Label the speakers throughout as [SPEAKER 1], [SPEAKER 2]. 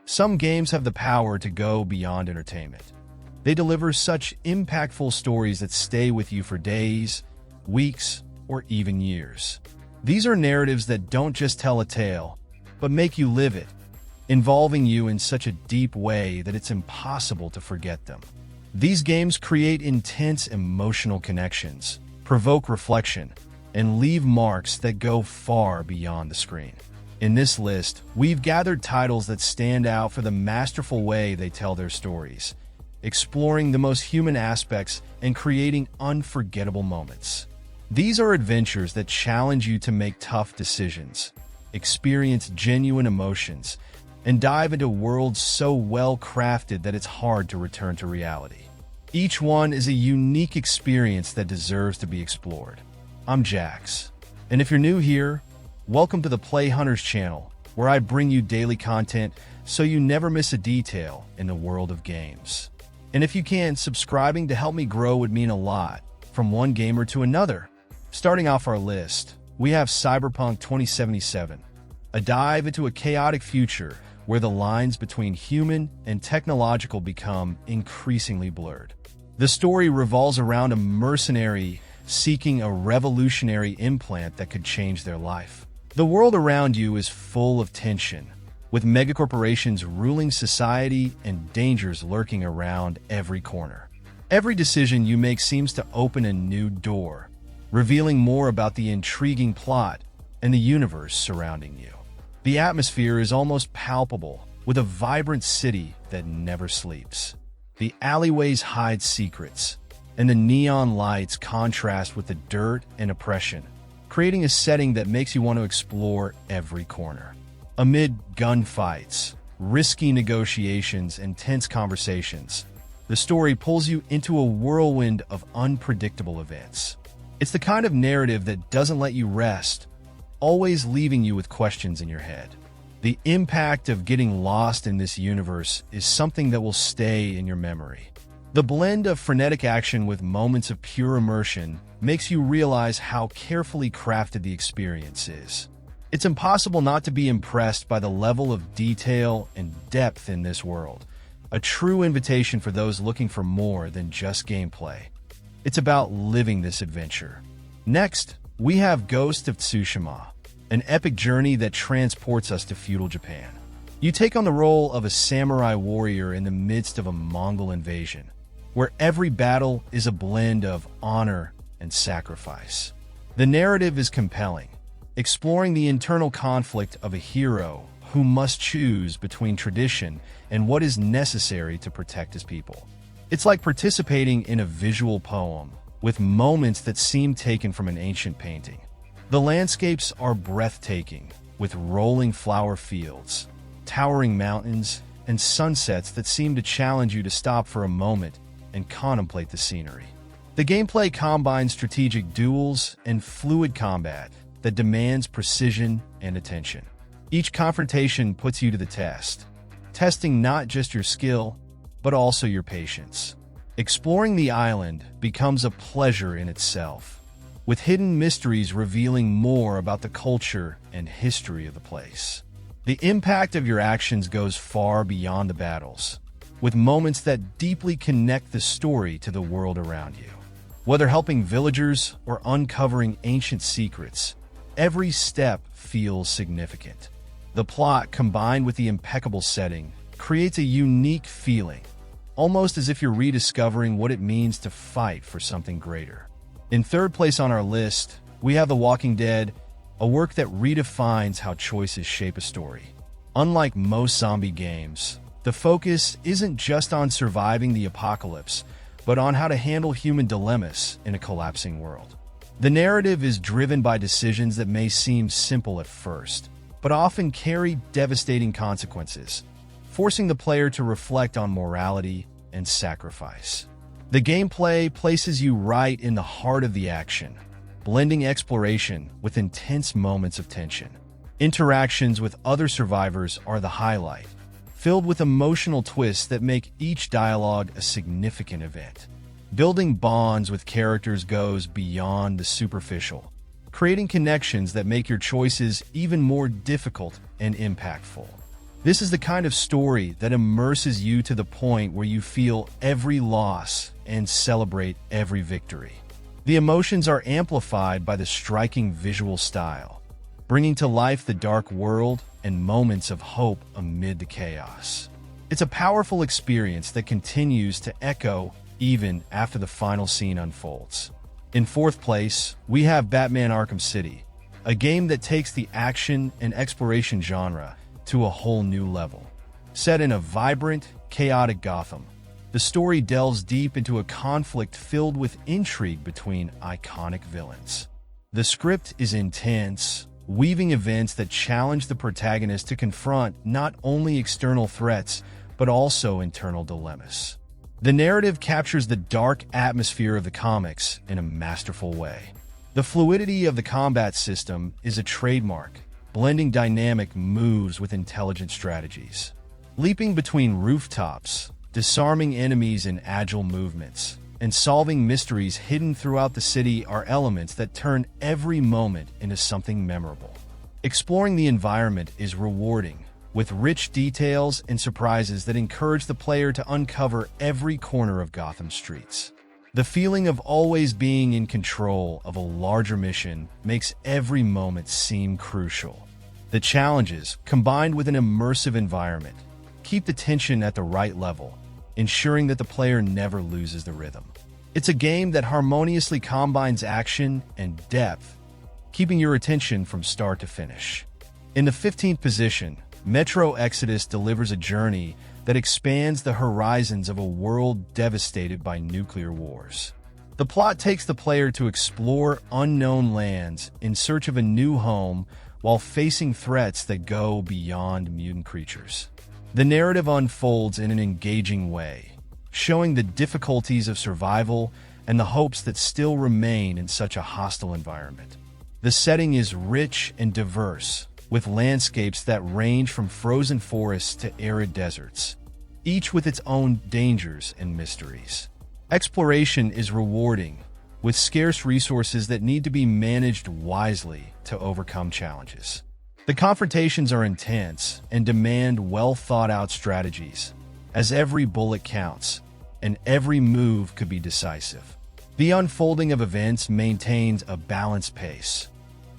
[SPEAKER 1] Some games have the power to go beyond entertainment. They deliver such impactful stories that stay with you for days, weeks, or even years. These are narratives that don't just tell a tale, but make you live it, involving you in such a deep way that it's impossible to forget them. These games create intense emotional connections, provoke reflection, and leave marks that go far beyond the screen. In this list, we've gathered titles that stand out for the masterful way they tell their stories, exploring the most human aspects and creating unforgettable moments. These are adventures that challenge you to make tough decisions, experience genuine emotions, and dive into worlds so well crafted that it's hard to return to reality. Each one is a unique experience that deserves to be explored. I'm Jax, and if you're new here, welcome to the Play Hunters channel, where I bring you daily content so you never miss a detail in the world of games. And if you can, subscribing to help me grow would mean a lot, from one gamer to another. Starting off our list, we have Cyberpunk 2077, a dive into a chaotic future where the lines between human and technological become increasingly blurred. The story revolves around a mercenary seeking a revolutionary implant that could change their life. The world around you is full of tension, with megacorporations ruling society and dangers lurking around every corner. Every decision you make seems to open a new door, revealing more about the intriguing plot and the universe surrounding you. The atmosphere is almost palpable, with a vibrant city that never sleeps. The alleyways hide secrets, and the neon lights contrast with the dirt and oppression, creating a setting that makes you want to explore every corner. Amid gunfights, risky negotiations, and tense conversations, the story pulls you into a whirlwind of unpredictable events. It's the kind of narrative that doesn't let you rest, always leaving you with questions in your head. The impact of getting lost in this universe is something that will stay in your memory. The blend of frenetic action with moments of pure immersion makes you realize how carefully crafted the experience is. It's impossible not to be impressed by the level of detail and depth in this world, a true invitation for those looking for more than just gameplay. It's about living this adventure. Next, we have Ghost of Tsushima, an epic journey that transports us to feudal Japan. You take on the role of a samurai warrior in the midst of a Mongol invasion, where every battle is a blend of honor and sacrifice. The narrative is compelling, exploring the internal conflict of a hero who must choose between tradition and what is necessary to protect his people. It's like participating in a visual poem, with moments that seem taken from an ancient painting. The landscapes are breathtaking, with rolling flower fields, towering mountains, and sunsets that seem to challenge you to stop for a moment and contemplate the scenery. The gameplay combines strategic duels and fluid combat that demands precision and attention. Each confrontation puts you to the test, testing not just your skill, but also your patience. Exploring the island becomes a pleasure in itself, with hidden mysteries revealing more about the culture and history of the place. The impact of your actions goes far beyond the battles, with moments that deeply connect the story to the world around you. Whether helping villagers or uncovering ancient secrets, every step feels significant. The plot, combined with the impeccable setting, creates a unique feeling, almost as if you're rediscovering what it means to fight for something greater. In third place on our list, we have The Walking Dead, a work that redefines how choices shape a story. Unlike most zombie games, the focus isn't just on surviving the apocalypse, but on how to handle human dilemmas in a collapsing world. The narrative is driven by decisions that may seem simple at first, but often carry devastating consequences, forcing the player to reflect on morality and sacrifice. The gameplay places you right in the heart of the action, blending exploration with intense moments of tension. Interactions with other survivors are the highlight, filled with emotional twists that make each dialogue a significant event. Building bonds with characters goes beyond the superficial, creating connections that make your choices even more difficult and impactful. This is the kind of story that immerses you to the point where you feel every loss and celebrate every victory. The emotions are amplified by the striking visual style, bringing to life the dark world and moments of hope amid the chaos. It's a powerful experience that continues to echo even after the final scene unfolds. In fourth place, we have Batman Arkham City, a game that takes the action and exploration genre to a whole new level. Set in a vibrant, chaotic Gotham, the story delves deep into a conflict filled with intrigue between iconic villains. The script is intense, weaving events that challenge the protagonist to confront not only external threats, but also internal dilemmas. The narrative captures the dark atmosphere of the comics in a masterful way. The fluidity of the combat system is a trademark, blending dynamic moves with intelligent strategies. Leaping between rooftops, disarming enemies in agile movements, and solving mysteries hidden throughout the city are elements that turn every moment into something memorable. Exploring the environment is rewarding, with rich details and surprises that encourage the player to uncover every corner of Gotham streets. The feeling of always being in control of a larger mission makes every moment seem crucial. The challenges, combined with an immersive environment, keep the tension at the right level, ensuring that the player never loses the rhythm. It's a game that harmoniously combines action and depth, keeping your attention from start to finish. In the 15th position, Metro Exodus delivers a journey that expands the horizons of a world devastated by nuclear wars. The plot takes the player to explore unknown lands in search of a new home while facing threats that go beyond mutant creatures. The narrative unfolds in an engaging way, showing the difficulties of survival and the hopes that still remain in such a hostile environment. The setting is rich and diverse, with landscapes that range from frozen forests to arid deserts, each with its own dangers and mysteries. Exploration is rewarding, with scarce resources that need to be managed wisely to overcome challenges. The confrontations are intense and demand well-thought-out strategies, as every bullet counts, and every move could be decisive. The unfolding of events maintains a balanced pace,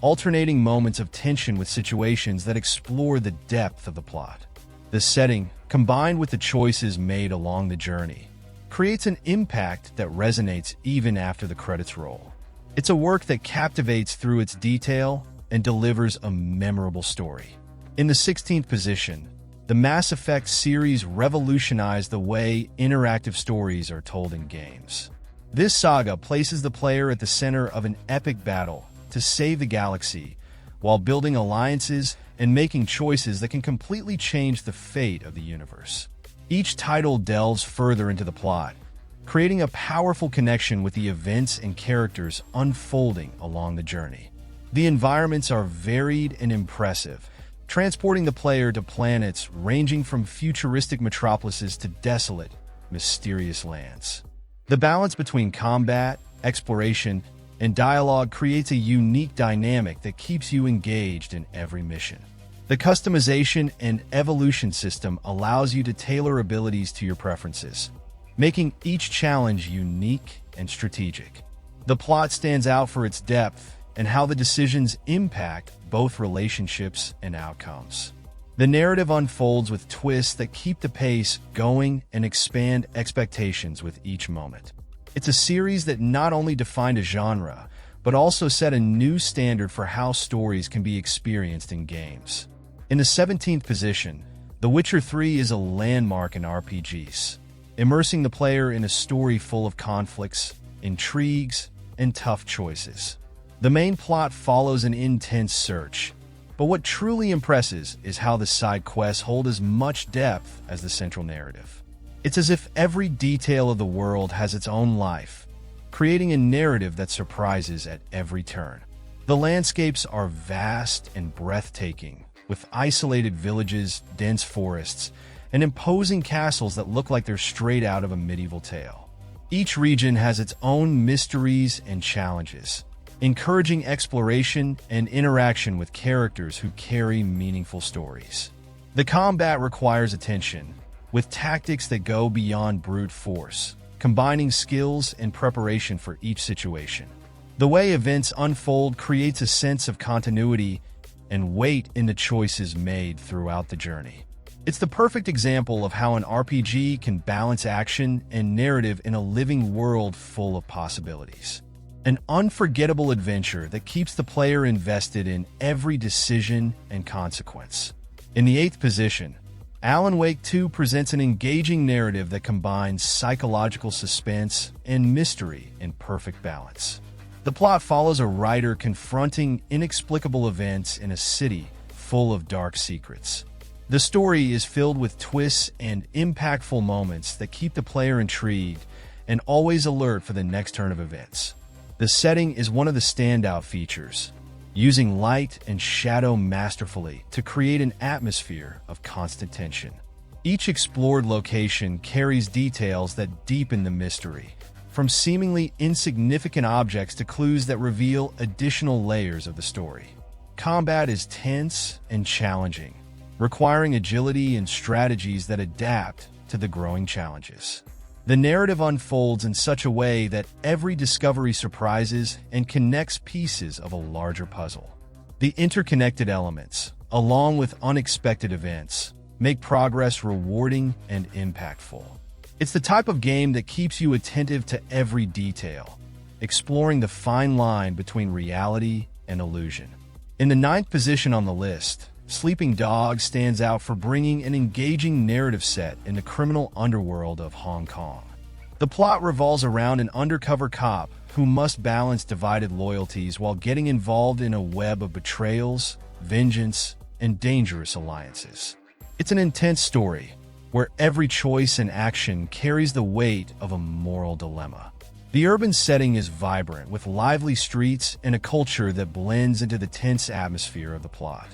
[SPEAKER 1] alternating moments of tension with situations that explore the depth of the plot. The setting, combined with the choices made along the journey, creates an impact that resonates even after the credits roll. It's a work that captivates through its detail and delivers a memorable story. In the 16th position, the Mass Effect series revolutionized the way interactive stories are told in games. This saga places the player at the center of an epic battle to save the galaxy, while building alliances and making choices that can completely change the fate of the universe. Each title delves further into the plot, creating a powerful connection with the events and characters unfolding along the journey. The environments are varied and impressive, transporting the player to planets ranging from futuristic metropolises to desolate, mysterious lands. The balance between combat, exploration, and dialogue creates a unique dynamic that keeps you engaged in every mission. The customization and evolution system allows you to tailor abilities to your preferences, making each challenge unique and strategic. The plot stands out for its depth and how the decisions impact both relationships and outcomes. The narrative unfolds with twists that keep the pace going and expand expectations with each moment. It's a series that not only defined a genre, but also set a new standard for how stories can be experienced in games. In the 17th position, The Witcher 3 is a landmark in RPGs, immersing the player in a story full of conflicts, intrigues, and tough choices. The main plot follows an intense search, but what truly impresses is how the side quests hold as much depth as the central narrative. It's as if every detail of the world has its own life, creating a narrative that surprises at every turn. The landscapes are vast and breathtaking, with isolated villages, dense forests, and imposing castles that look like they're straight out of a medieval tale. Each region has its own mysteries and challenges, encouraging exploration and interaction with characters who carry meaningful stories. The combat requires attention, with tactics that go beyond brute force, combining skills and preparation for each situation. The way events unfold creates a sense of continuity and weight in the choices made throughout the journey. It's the perfect example of how an RPG can balance action and narrative in a living world full of possibilities. An unforgettable adventure that keeps the player invested in every decision and consequence. In the 8th position, Alan Wake 2 presents an engaging narrative that combines psychological suspense and mystery in perfect balance. The plot follows a writer confronting inexplicable events in a city full of dark secrets. The story is filled with twists and impactful moments that keep the player intrigued and always alert for the next turn of events. The setting is one of the standout features, using light and shadow masterfully to create an atmosphere of constant tension. Each explored location carries details that deepen the mystery, from seemingly insignificant objects to clues that reveal additional layers of the story. Combat is tense and challenging, requiring agility and strategies that adapt to the growing challenges. The narrative unfolds in such a way that every discovery surprises and connects pieces of a larger puzzle. The interconnected elements, along with unexpected events, make progress rewarding and impactful. It's the type of game that keeps you attentive to every detail, exploring the fine line between reality and illusion. In the 9th position on the list, Sleeping Dogs stands out for bringing an engaging narrative set in the criminal underworld of Hong Kong. The plot revolves around an undercover cop who must balance divided loyalties while getting involved in a web of betrayals, vengeance, and dangerous alliances. It's an intense story, where every choice and action carries the weight of a moral dilemma. The urban setting is vibrant, with lively streets and a culture that blends into the tense atmosphere of the plot.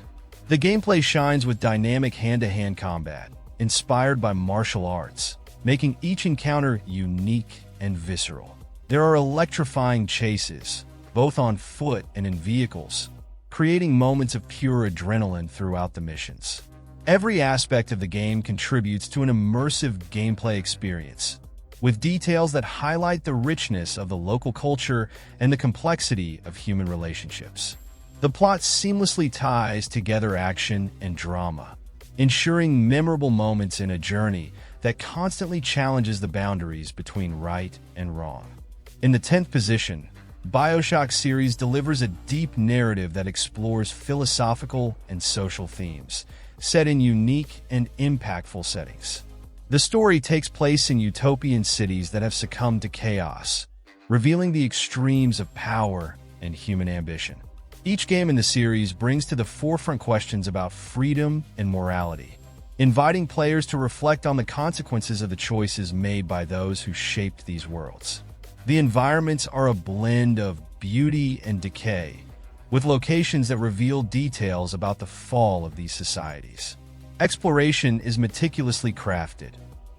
[SPEAKER 1] The gameplay shines with dynamic hand-to-hand combat, inspired by martial arts, making each encounter unique and visceral. There are electrifying chases, both on foot and in vehicles, creating moments of pure adrenaline throughout the missions. Every aspect of the game contributes to an immersive gameplay experience, with details that highlight the richness of the local culture and the complexity of human relationships. The plot seamlessly ties together action and drama, ensuring memorable moments in a journey that constantly challenges the boundaries between right and wrong. In the 10th position, Bioshock Series delivers a deep narrative that explores philosophical and social themes, set in unique and impactful settings. The story takes place in utopian cities that have succumbed to chaos, revealing the extremes of power and human ambition. Each game in the series brings to the forefront questions about freedom and morality, inviting players to reflect on the consequences of the choices made by those who shaped these worlds. The environments are a blend of beauty and decay, with locations that reveal details about the fall of these societies. Exploration is meticulously crafted,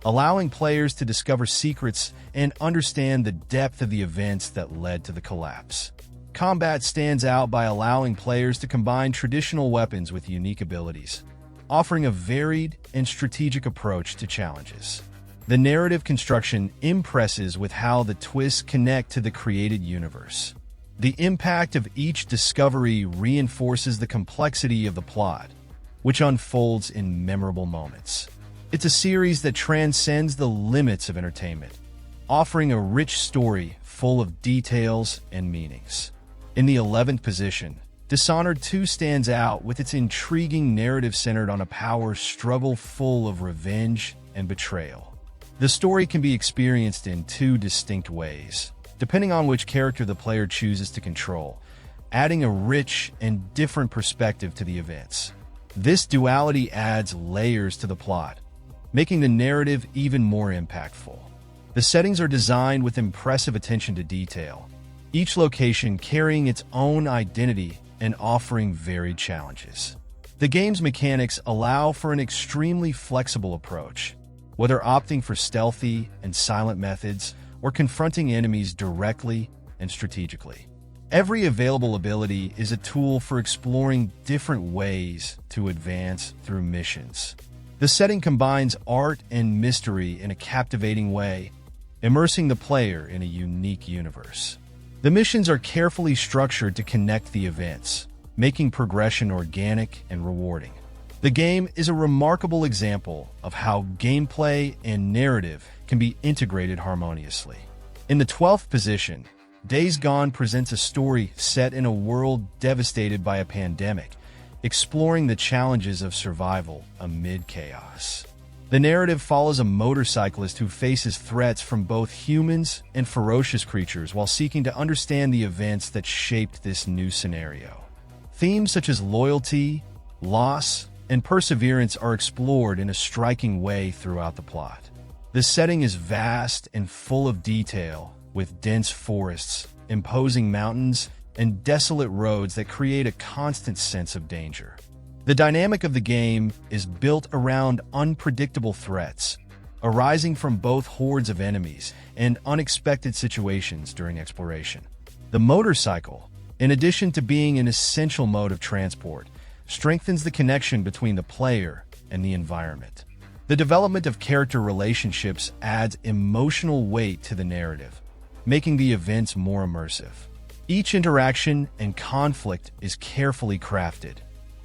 [SPEAKER 1] allowing players to discover secrets and understand the depth of the events that led to the collapse. Combat stands out by allowing players to combine traditional weapons with unique abilities, offering a varied and strategic approach to challenges. The narrative construction impresses with how the twists connect to the created universe. The impact of each discovery reinforces the complexity of the plot, which unfolds in memorable moments. It's a series that transcends the limits of entertainment, offering a rich story full of details and meanings. In the 11th position, Dishonored 2 stands out with its intriguing narrative centered on a power struggle full of revenge and betrayal. The story can be experienced in two distinct ways, depending on which character the player chooses to control, adding a rich and different perspective to the events. This duality adds layers to the plot, making the narrative even more impactful. The settings are designed with impressive attention to detail, each location carrying its own identity and offering varied challenges. The game's mechanics allow for an extremely flexible approach, whether opting for stealthy and silent methods or confronting enemies directly and strategically. Every available ability is a tool for exploring different ways to advance through missions. The setting combines art and mystery in a captivating way, immersing the player in a unique universe. The missions are carefully structured to connect the events, making progression organic and rewarding. The game is a remarkable example of how gameplay and narrative can be integrated harmoniously. In the 12th position, Days Gone presents a story set in a world devastated by a pandemic, exploring the challenges of survival amid chaos. The narrative follows a motorcyclist who faces threats from both humans and ferocious creatures while seeking to understand the events that shaped this new scenario. Themes such as loyalty, loss, and perseverance are explored in a striking way throughout the plot. The setting is vast and full of detail, with dense forests, imposing mountains, and desolate roads that create a constant sense of danger. The dynamic of the game is built around unpredictable threats, arising from both hordes of enemies and unexpected situations during exploration. The motorcycle, in addition to being an essential mode of transport, strengthens the connection between the player and the environment. The development of character relationships adds emotional weight to the narrative, making the events more immersive. Each interaction and conflict is carefully crafted,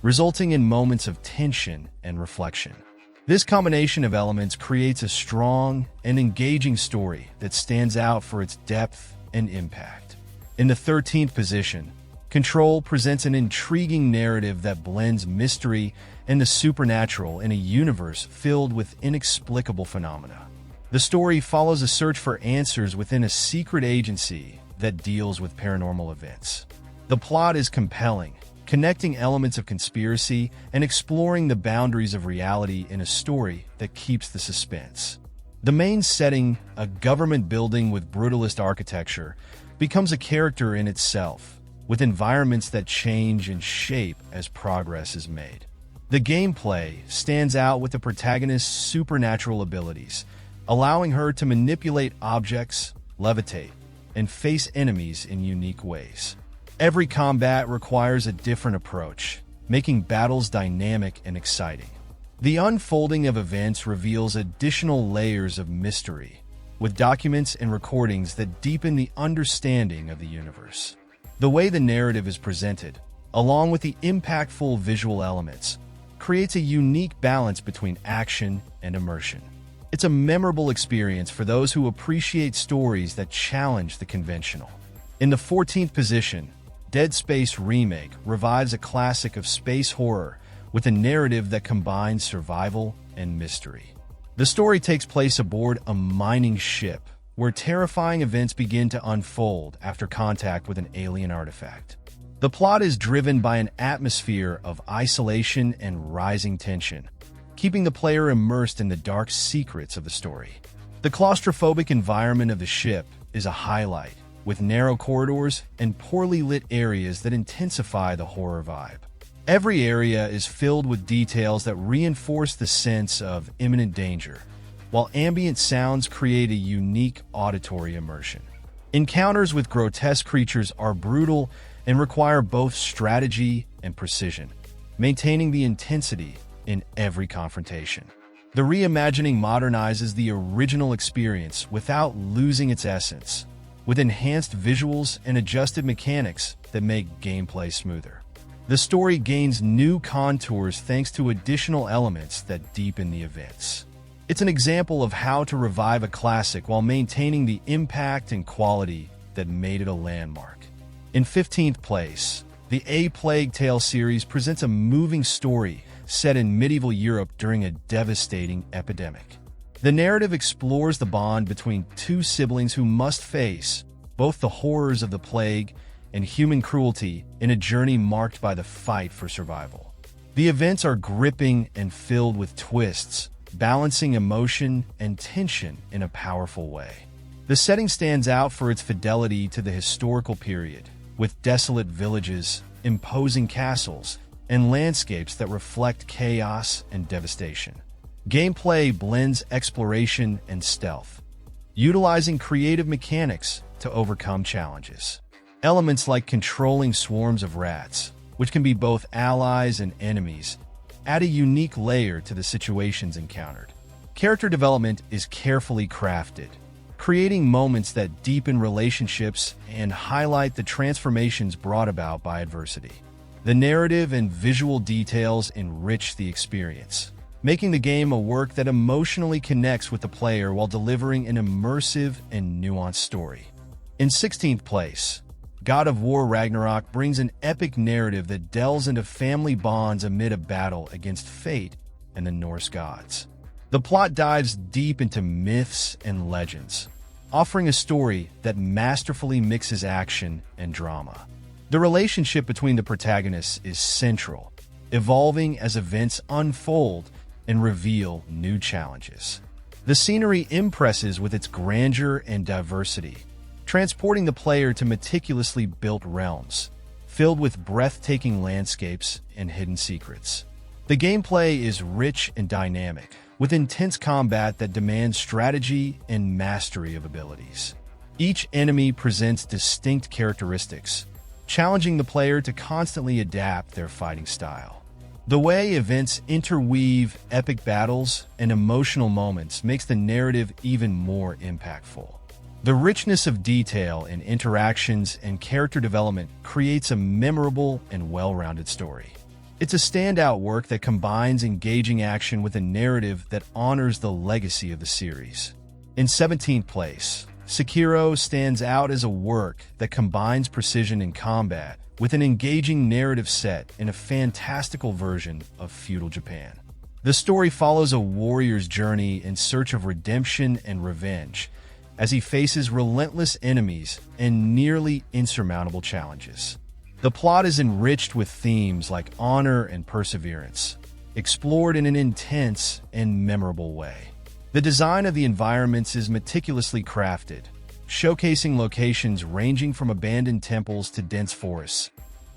[SPEAKER 1] resulting in moments of tension and reflection. This combination of elements creates a strong and engaging story that stands out for its depth and impact. In the 13th position, Control presents an intriguing narrative that blends mystery and the supernatural in a universe filled with inexplicable phenomena. The story follows a search for answers within a secret agency that deals with paranormal events. The plot is compelling, connecting elements of conspiracy and exploring the boundaries of reality in a story that keeps the suspense. The main setting, a government building with brutalist architecture, becomes a character in itself, with environments that change and shape as progress is made. The gameplay stands out with the protagonist's supernatural abilities, allowing her to manipulate objects, levitate, and face enemies in unique ways. Every combat requires a different approach, making battles dynamic and exciting. The unfolding of events reveals additional layers of mystery, with documents and recordings that deepen the understanding of the universe. The way the narrative is presented, along with the impactful visual elements, creates a unique balance between action and immersion. It's a memorable experience for those who appreciate stories that challenge the conventional. In the 14th position, Dead Space Remake revives a classic of space horror with a narrative that combines survival and mystery. The story takes place aboard a mining ship, where terrifying events begin to unfold after contact with an alien artifact. The plot is driven by an atmosphere of isolation and rising tension, keeping the player immersed in the dark secrets of the story. The claustrophobic environment of the ship is a highlight, with narrow corridors and poorly lit areas that intensify the horror vibe. Every area is filled with details that reinforce the sense of imminent danger, while ambient sounds create a unique auditory immersion. Encounters with grotesque creatures are brutal and require both strategy and precision, maintaining the intensity in every confrontation. The reimagining modernizes the original experience without losing its essence, with enhanced visuals and adjusted mechanics that make gameplay smoother. The story gains new contours thanks to additional elements that deepen the events. It's an example of how to revive a classic while maintaining the impact and quality that made it a landmark. In 15th place, the A Plague Tale series presents a moving story set in medieval Europe during a devastating epidemic. The narrative explores the bond between two siblings who must face both the horrors of the plague and human cruelty in a journey marked by the fight for survival. The events are gripping and filled with twists, balancing emotion and tension in a powerful way. The setting stands out for its fidelity to the historical period, with desolate villages, imposing castles, and landscapes that reflect chaos and devastation. Gameplay blends exploration and stealth, utilizing creative mechanics to overcome challenges. Elements like controlling swarms of rats, which can be both allies and enemies, add a unique layer to the situations encountered. Character development is carefully crafted, creating moments that deepen relationships and highlight the transformations brought about by adversity. The narrative and visual details enrich the experience, making the game a work that emotionally connects with the player while delivering an immersive and nuanced story. In 16th place, God of War Ragnarok brings an epic narrative that delves into family bonds amid a battle against fate and the Norse gods. The plot dives deep into myths and legends, offering a story that masterfully mixes action and drama. The relationship between the protagonists is central, evolving as events unfold and reveal new challenges. The scenery impresses with its grandeur and diversity, transporting the player to meticulously built realms, filled with breathtaking landscapes and hidden secrets. The gameplay is rich and dynamic, with intense combat that demands strategy and mastery of abilities. Each enemy presents distinct characteristics, challenging the player to constantly adapt their fighting style. The way events interweave epic battles and emotional moments makes the narrative even more impactful. The richness of detail in interactions and character development creates a memorable and well-rounded story. It's a standout work that combines engaging action with a narrative that honors the legacy of the series. In 17th place, Sekiro stands out as a work that combines precision in combat with an engaging narrative set in a fantastical version of feudal Japan. The story follows a warrior's journey in search of redemption and revenge, as he faces relentless enemies and nearly insurmountable challenges. The plot is enriched with themes like honor and perseverance, explored in an intense and memorable way. The design of the environments is meticulously crafted, showcasing locations ranging from abandoned temples to dense forests,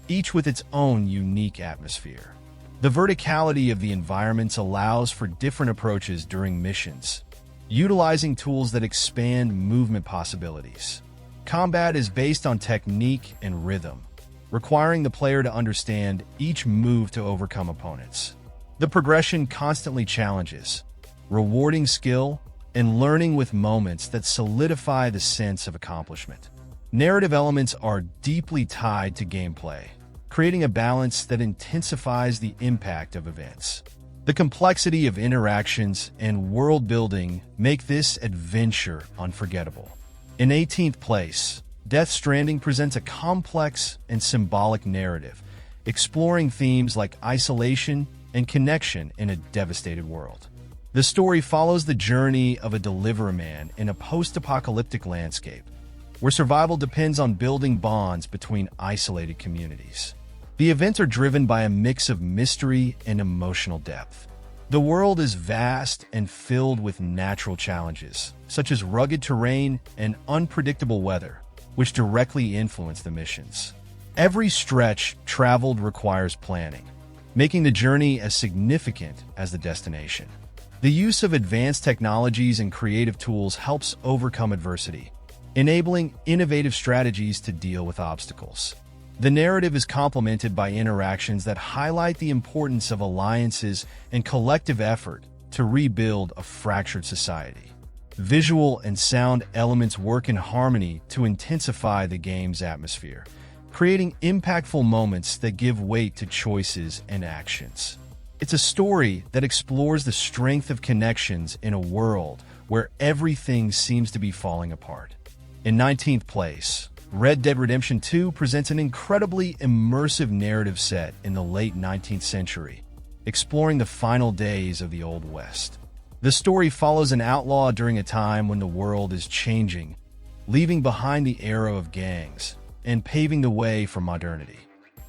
[SPEAKER 1] each with its own unique atmosphere. The verticality of the environments allows for different approaches during missions, utilizing tools that expand movement possibilities. Combat is based on technique and rhythm, requiring the player to understand each move to overcome opponents. The progression constantly challenges, rewarding skill and learning with moments that solidify the sense of accomplishment. Narrative elements are deeply tied to gameplay, creating a balance that intensifies the impact of events. The complexity of interactions and world building make this adventure unforgettable. In 18th place, Death Stranding presents a complex and symbolic narrative, exploring themes like isolation and connection in a devastated world. The story follows the journey of a delivery-man in a post-apocalyptic landscape, where survival depends on building bonds between isolated communities. The events are driven by a mix of mystery and emotional depth. The world is vast and filled with natural challenges, such as rugged terrain and unpredictable weather, which directly influence the missions. Every stretch traveled requires planning, making the journey as significant as the destination. The use of advanced technologies and creative tools helps overcome adversity, enabling innovative strategies to deal with obstacles. The narrative is complemented by interactions that highlight the importance of alliances and collective effort to rebuild a fractured society. Visual and sound elements work in harmony to intensify the game's atmosphere, creating impactful moments that give weight to choices and actions. It's a story that explores the strength of connections in a world where everything seems to be falling apart. In 19th place, Red Dead Redemption 2 presents an incredibly immersive narrative set in the late 19th century, exploring the final days of the Old West. The story follows an outlaw during a time when the world is changing, leaving behind the era of gangs and paving the way for modernity.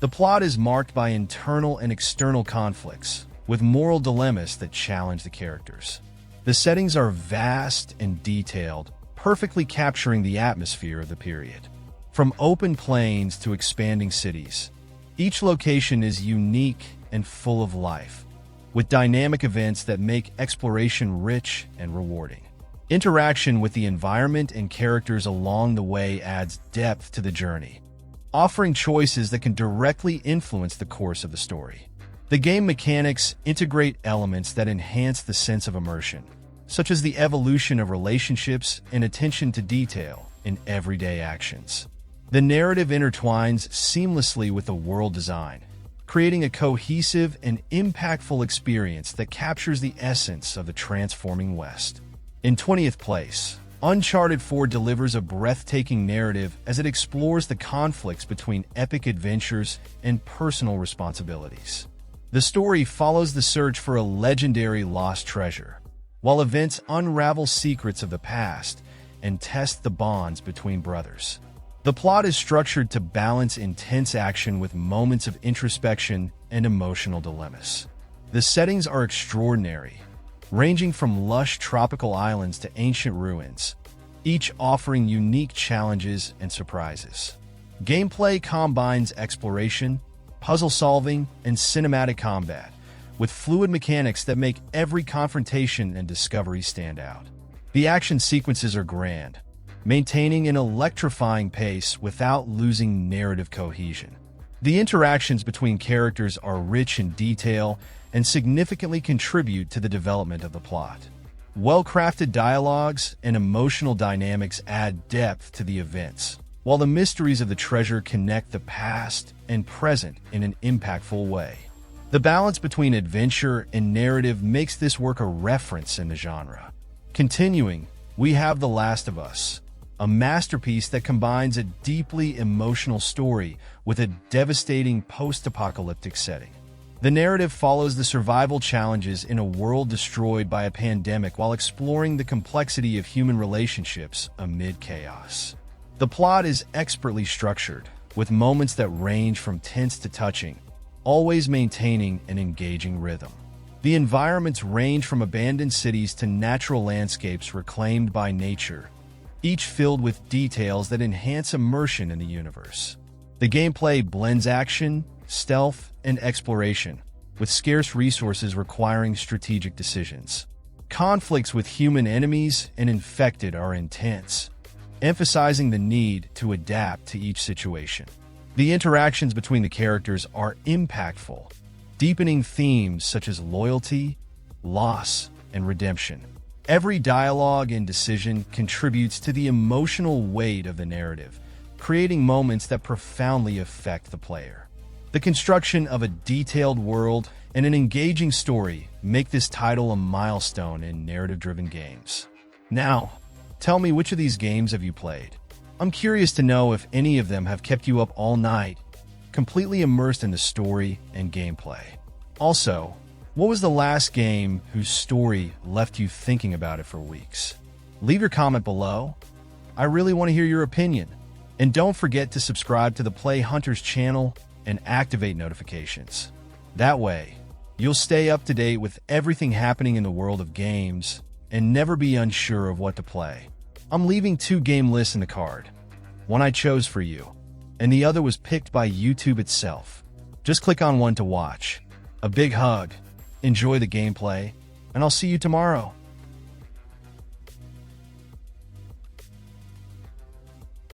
[SPEAKER 1] The plot is marked by internal and external conflicts, with moral dilemmas that challenge the characters. The settings are vast and detailed, perfectly capturing the atmosphere of the period. From open plains to expanding cities, each location is unique and full of life, with dynamic events that make exploration rich and rewarding. Interaction with the environment and characters along the way adds depth to the journey, offering choices that can directly influence the course of the story. The game mechanics integrate elements that enhance the sense of immersion, such as the evolution of relationships and attention to detail in everyday actions. The narrative intertwines seamlessly with the world design, creating a cohesive and impactful experience that captures the essence of the transforming West. In 20th place, Uncharted 4 delivers a breathtaking narrative as it explores the conflicts between epic adventures and personal responsibilities. The story follows the search for a legendary lost treasure, while events unravel secrets of the past and test the bonds between brothers. The plot is structured to balance intense action with moments of introspection and emotional dilemmas. The settings are extraordinary, ranging from lush tropical islands to ancient ruins, each offering unique challenges and surprises. Gameplay combines exploration, puzzle solving, and cinematic combat, with fluid mechanics that make every confrontation and discovery stand out. The action sequences are grand, maintaining an electrifying pace without losing narrative cohesion. The interactions between characters are rich in detail and significantly contribute to the development of the plot. Well-crafted dialogues and emotional dynamics add depth to the events, while the mysteries of the treasure connect the past and present in an impactful way. The balance between adventure and narrative makes this work a reference in the genre. Continuing, we have The Last of Us, a masterpiece that combines a deeply emotional story with a devastating post-apocalyptic setting. The narrative follows the survival challenges in a world destroyed by a pandemic while exploring the complexity of human relationships amid chaos. The plot is expertly structured, with moments that range from tense to touching, always maintaining an engaging rhythm. The environments range from abandoned cities to natural landscapes reclaimed by nature, each filled with details that enhance immersion in the universe. The gameplay blends action, stealth, and exploration, with scarce resources requiring strategic decisions. Conflicts with human enemies and infected are intense, emphasizing the need to adapt to each situation. The interactions between the characters are impactful, deepening themes such as loyalty, loss, and redemption. Every dialogue and decision contributes to the emotional weight of the narrative, creating moments that profoundly affect the player. The construction of a detailed world and an engaging story make this title a milestone in narrative-driven games. Now, tell me, which of these games have you played? I'm curious to know if any of them have kept you up all night, completely immersed in the story and gameplay. Also, what was the last game whose story left you thinking about it for weeks? Leave your comment below. I really want to hear your opinion. And don't forget to subscribe to the Play Hunters channel and activate notifications. That way, you'll stay up to date with everything happening in the world of games and never be unsure of what to play. I'm leaving 2 game lists in the card. One I chose for you, and the other was picked by YouTube itself. Just click on one to watch. A big hug. Enjoy the gameplay, and I'll see you tomorrow.